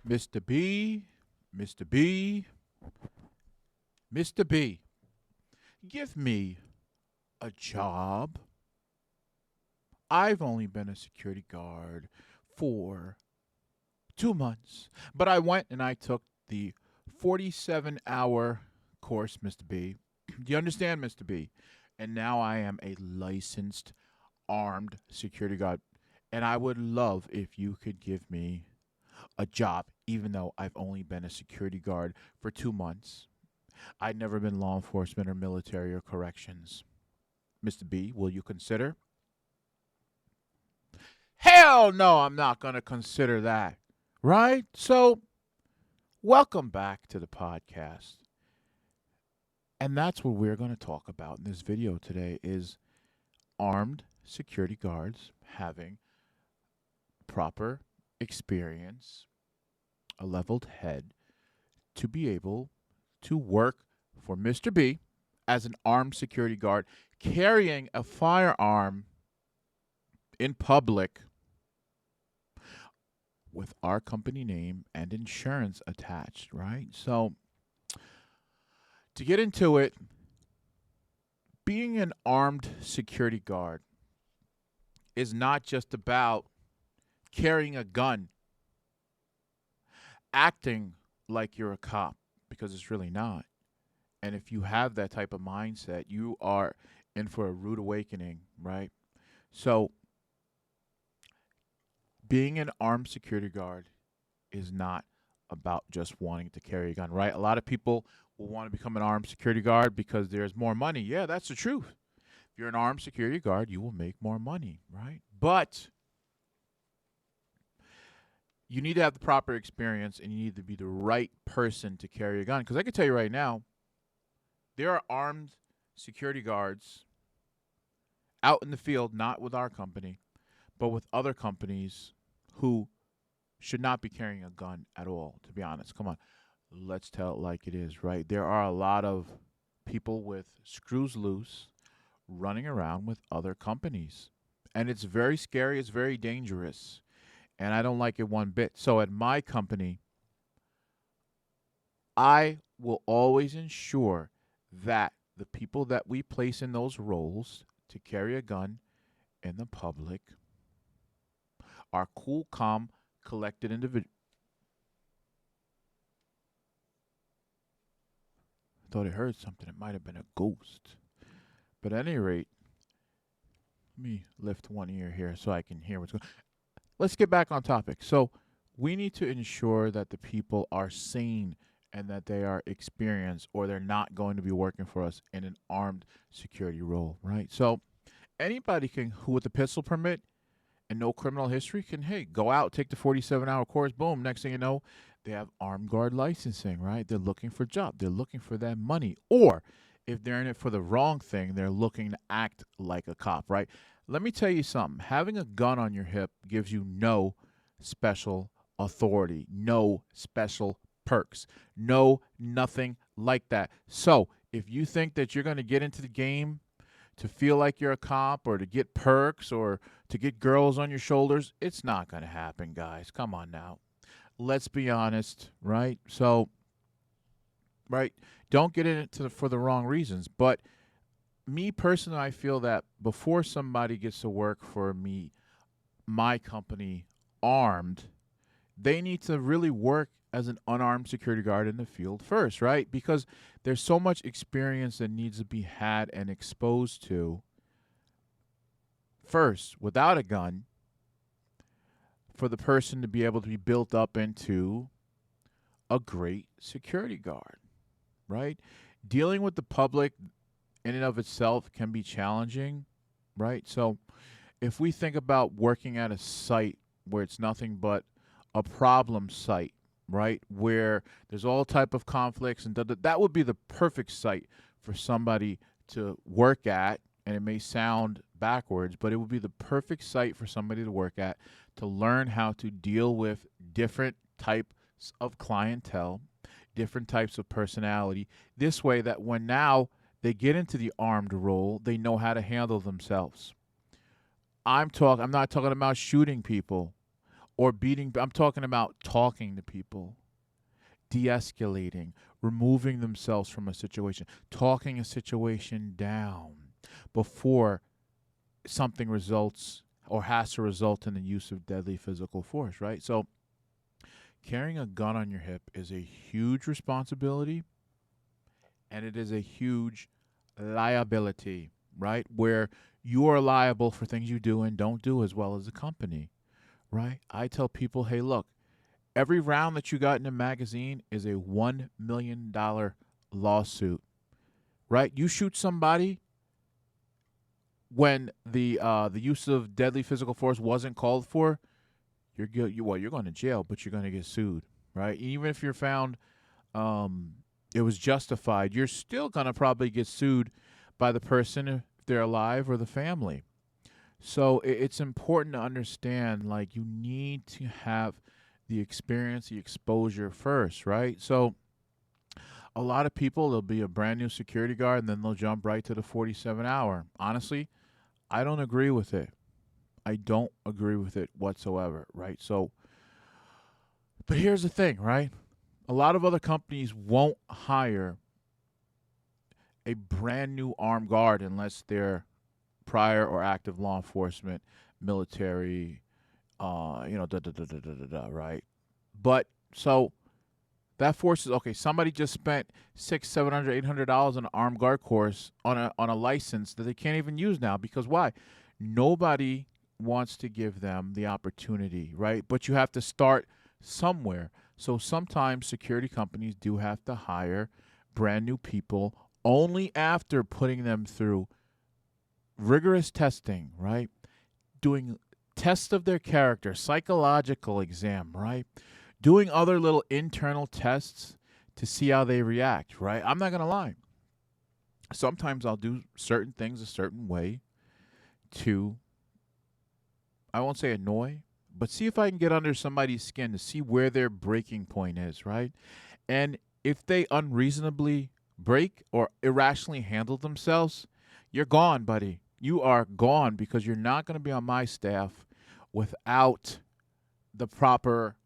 Mr. B, Mr. B, Mr. B, give me a job. I've only been a security guard for 2 months, but I went and I took the 47-hour course, Mr. B. Do you understand, Mr. B? And now I am a licensed armed security guard. And I would love if you could give me a job, even though I've only been a security guard for 2 months. I'd never been law enforcement or military or corrections. Mr. B, will you consider? Hell no, I'm not going to consider that. Right? So, welcome back to the podcast. And that's what we're going to talk about in this video today is armed security guards having proper experience, a leveled head to be able to work for Mr. B as an armed security guard carrying a firearm in public with our company name and insurance attached, right? So, to get into it, being an armed security guard is not just about carrying a gun, acting like you're a cop, because it's really not. And if you have that type of mindset, you are in for a rude awakening, right? So, being an armed security guard is not about just wanting to carry a gun, right? A lot of people will want to become an armed security guard because there's more money. Yeah, that's the truth. If you're an armed security guard, you will make more money, right? But you need to have the proper experience and you need to be the right person to carry a gun. Because I can tell you right now, there are armed security guards out in the field, not with our company, but with other companies who should not be carrying a gun at all, to be honest. Come on, let's tell it like it is, right? There are a lot of people with screws loose running around with other companies. And it's very scary, it's very dangerous. And I don't like it one bit. So at my company, I will always ensure that the people that we place in those roles to carry a gun in the public are cool, calm, collected individuals. I thought I heard something. It might have been a ghost. But at any rate, let me lift one ear here so I can hear what's going on. Let's get back on topic. So we need to ensure that the people are sane and that they are experienced or they're not going to be working for us in an armed security role, right? So anybody can who with a pistol permit and no criminal history can, hey, go out, take the 47-hour course, boom, next thing you know, they have armed guard licensing, right? They're looking for a job. They're looking for that money. Or if they're in it for the wrong thing, they're looking to act like a cop, right? Let me tell you something. Having a gun on your hip gives you no special authority, no special perks, no nothing like that. So if you think that you're going to get into the game to feel like you're a cop or to get perks or to get girls on your shoulders, it's not going to happen, guys. Come on now. Let's be honest, right? So, right, don't get in it for the wrong reasons. But me personally, I feel that before somebody gets to work for me, my company, armed, they need to really work as an unarmed security guard in the field first, right? Because there's so much experience that needs to be had and exposed to first without a gun for the person to be able to be built up into a great security guard, right? Dealing with the public in and of itself can be challenging, right? So if we think about working at a site where it's nothing but a problem site, right, where there's all type of conflicts and that would be the perfect site for somebody to work at. And it may sound backwards, but it would be the perfect site for somebody to work at to learn how to deal with different types of clientele, different types of personality. This way that when now they get into the armed role, they know how to handle themselves. I'm not talking about shooting people or beating. I'm talking about talking to people, de-escalating, removing themselves from a situation, talking a situation down before something results or has to result in the use of deadly physical force, right? So carrying a gun on your hip is a huge responsibility, and it is a huge liability, right? Where you are liable for things you do and don't do, as well as the company, right? I tell people, hey, look, every round that you got in a magazine is a $1 million lawsuit, right? You shoot somebody when the use of deadly physical force wasn't called for, you're you're going to jail, but you're going to get sued, right? Even if you're found it was justified, you're still going to probably get sued by the person if they're alive or the family. So it's important to understand, like, you need to have the experience, the exposure first, right? So a lot of people, they'll be a brand new security guard and then they'll jump right to the 47 hour. Honestly, I don't agree with it. I don't agree with it whatsoever, right? So, but here's the thing, right? A lot of other companies won't hire a brand new armed guard unless they're prior or active law enforcement, military, right? But so that forces, okay, somebody just spent $600, $700, $800 on an armed guard course on a license that they can't even use now because why? Nobody wants to give them the opportunity, right? But you have to start somewhere. So sometimes security companies do have to hire brand new people only after putting them through rigorous testing, right? Doing tests of their character, psychological exam, right? Doing other little internal tests to see how they react, right? I'm not going to lie. Sometimes I'll do certain things a certain way to, I won't say annoy, but see if I can get under somebody's skin to see where their breaking point is, right? And if they unreasonably break or irrationally handle themselves, you're gone, buddy. You are gone because you're not going to be on my staff without the proper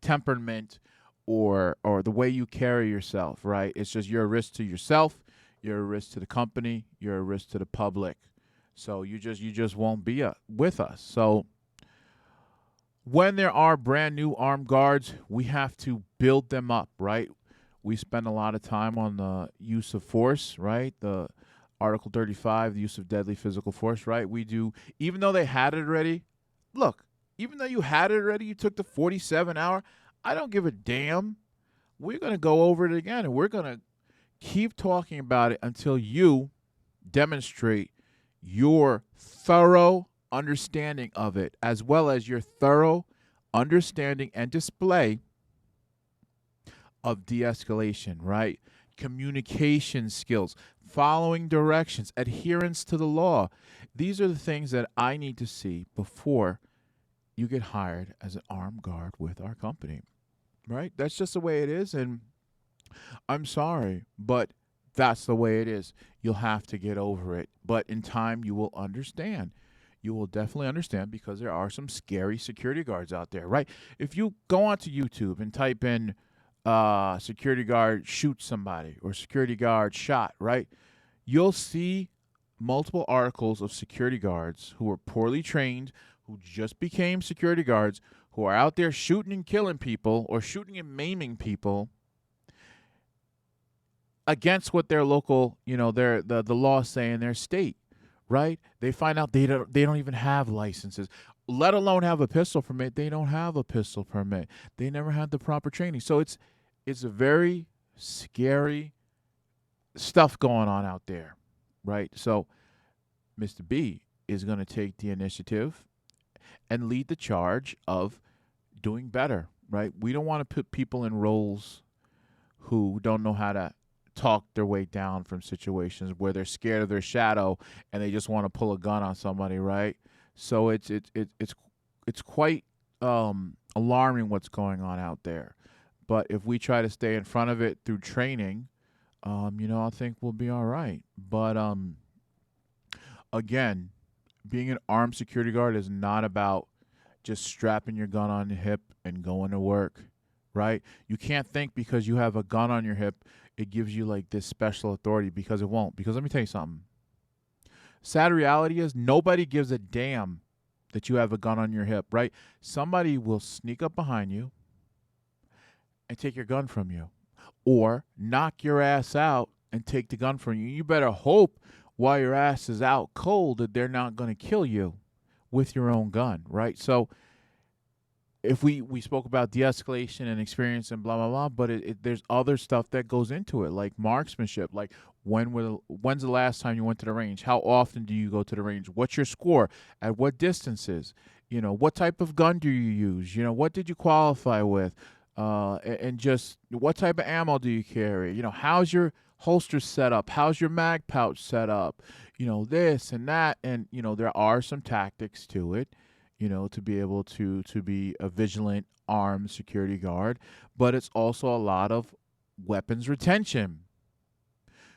temperament or the way you carry yourself, right? It's just you're a risk to yourself, you're a risk to the company, you're a risk to the public. So you just won't be with us. So when there are brand new armed guards, we have to build them up, right? We spend a lot of time on the use of force, right? The Article 35, the use of deadly physical force, right? We do, even though they had it already. Look, even though you had it already, you took the 47 hour. I don't give a damn. We're going to go over it again, and we're going to keep talking about it until you demonstrate your thorough understanding of it, as well as your thorough understanding and display of de-escalation, right? Communication skills, following directions, adherence to the law. These are the things that I need to see before you get hired as an armed guard with our company, right? That's just the way it is, and I'm sorry, but that's the way it is. You'll have to get over it, but in time you will understand. You will definitely understand because there are some scary security guards out there, right? If you go onto YouTube and type in security guard shoot somebody or security guard shot, right? You'll see multiple articles of security guards who are poorly trained, who just became security guards, who are out there shooting and killing people or shooting and maiming people against what their local, the laws say in their state, right? They find out they don't even have licenses, let alone have a pistol permit. They don't have a pistol permit. They never had the proper training. So it's a very scary stuff going on out there, right? So Mr. B is going to take the initiative and lead the charge of doing better, right? We don't want to put people in roles who don't know how to talk their way down from situations where they're scared of their shadow and they just want to pull a gun on somebody, right? So it's quite alarming what's going on out there. But if we try to stay in front of it through training, I think we'll be all right. But again, being an armed security guard is not about just strapping your gun on your hip and going to work, right? You can't think because you have a gun on your hip, it gives you like this special authority, because it won't. Because let me tell you something. Sad reality is nobody gives a damn that you have a gun on your hip, right? Somebody will sneak up behind you and take your gun from you, or knock your ass out and take the gun from you. You better hope while your ass is out cold that they're not going to kill you with your own gun, right? So if we spoke about de-escalation and experience and blah blah blah, but there's other stuff that goes into it, like marksmanship. Like when's the last time you went to the range? How often do you go to the range? What's your score? At what distances? What type of gun do you use? What did you qualify with? And just what type of ammo do you carry? How's your holster set up? How's your mag pouch set up? This and that, and there are some tactics to it, to be able to be a vigilant armed security guard, but it's also a lot of weapons retention.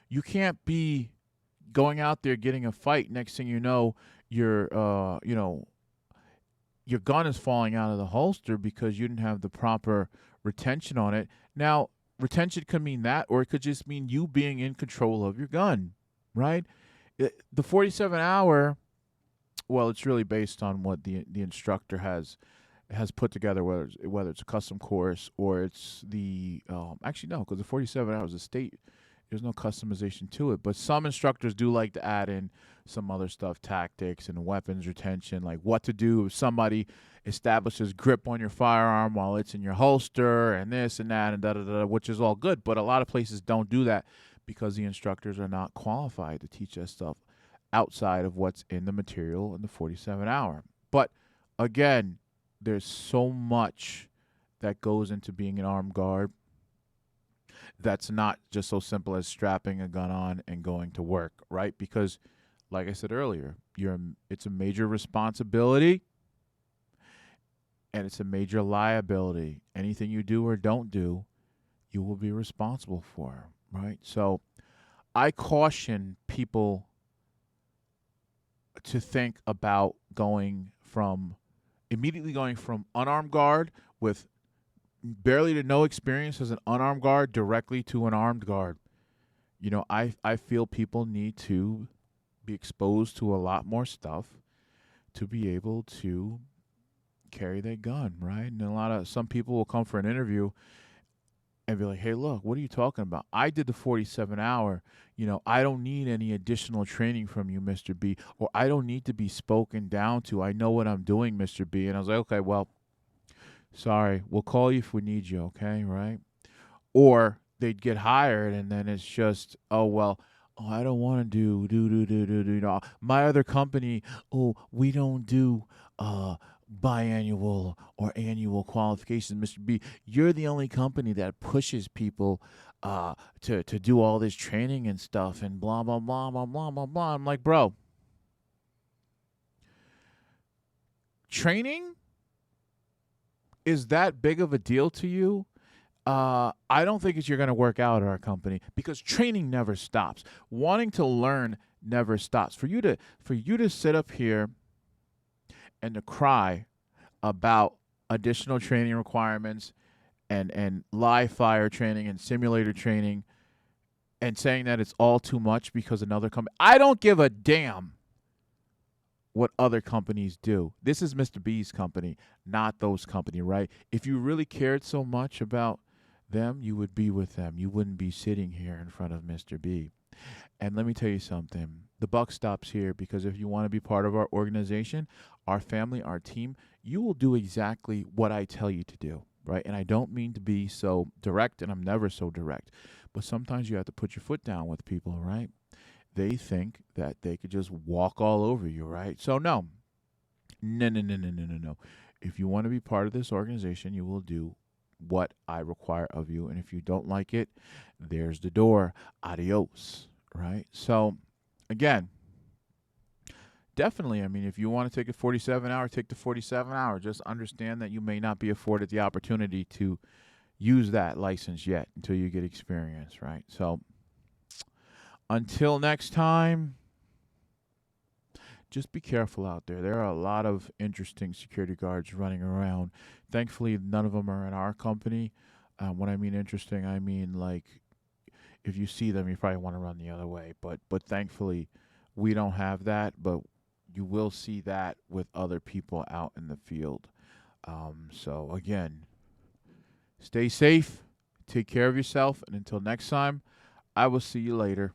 You can't be going out there getting a fight. Next thing you know, your gun is falling out of the holster because you didn't have the proper retention on it. Now, retention could mean that, or it could just mean you being in control of your gun, right? The 47 hour, well, it's really based on what the instructor has put together, whether it's a custom course or it's the actually no, because the 47 hours of state, there's no customization to it. But some instructors do like to add in some other stuff, tactics and weapons retention, like what to do if somebody establishes grip on your firearm while it's in your holster, and this and that and da da da, which is all good. But a lot of places don't do that because the instructors are not qualified to teach us stuff outside of what's in the material in the 47 hour. But again, there's so much that goes into being an armed guard that's not just so simple as strapping a gun on and going to work, right? Because like I said earlier, it's a major responsibility and it's a major liability. Anything you do or don't do, you will be responsible for, right? So I caution people to think about immediately going from unarmed guard with barely to no experience as an unarmed guard directly to an armed guard. I feel people need to be exposed to a lot more stuff to be able to carry their gun, right? And some people will come for an interview and be like, hey, look, what are you talking about? I did the 47 hour. I don't need any additional training from you, Mr. B, or I don't need to be spoken down to. I know what I'm doing, Mr. B. And I was like, okay, well, sorry, we'll call you if we need you, okay, right? Or they'd get hired and then it's just, oh, well, I don't want to do. My other company, we don't do biannual or annual qualifications, Mr. B. You're the only company that pushes people to do all this training and stuff and blah blah blah blah blah blah blah. I'm like, bro, training is that big of a deal to you? I don't think you're going to work out at our company, because training never stops. Wanting to learn never stops. For you to sit up here and to cry about additional training requirements and live fire training and simulator training and saying that it's all too much because another company, I don't give a damn what other companies do. This is Mr. B's company, not those company, right? If you really cared so much about them, you would be with them. You wouldn't be sitting here in front of Mr. B. And let me tell you something. The buck stops here, because if you want to be part of our organization, our family, our team, you will do exactly what I tell you to do, right? And I don't mean to be so direct, and I'm never so direct. But sometimes you have to put your foot down with people, right? They think that they could just walk all over you, right? So no. If you want to be part of this organization, you will do what I require of you. And if you don't like it, there's the door. Adios, right? So again, definitely, I mean, if you want to take a 47 hour, take the 47 hour. Just understand that you may not be afforded the opportunity to use that license yet until you get experience, right? So until next time, just be careful out there. There are a lot of interesting security guards running around. Thankfully, none of them are in our company. When I mean interesting, I mean like if you see them, you probably want to run the other way. But thankfully, we don't have that. But you will see that with other people out in the field. So again, stay safe, take care of yourself, and until next time, I will see you later.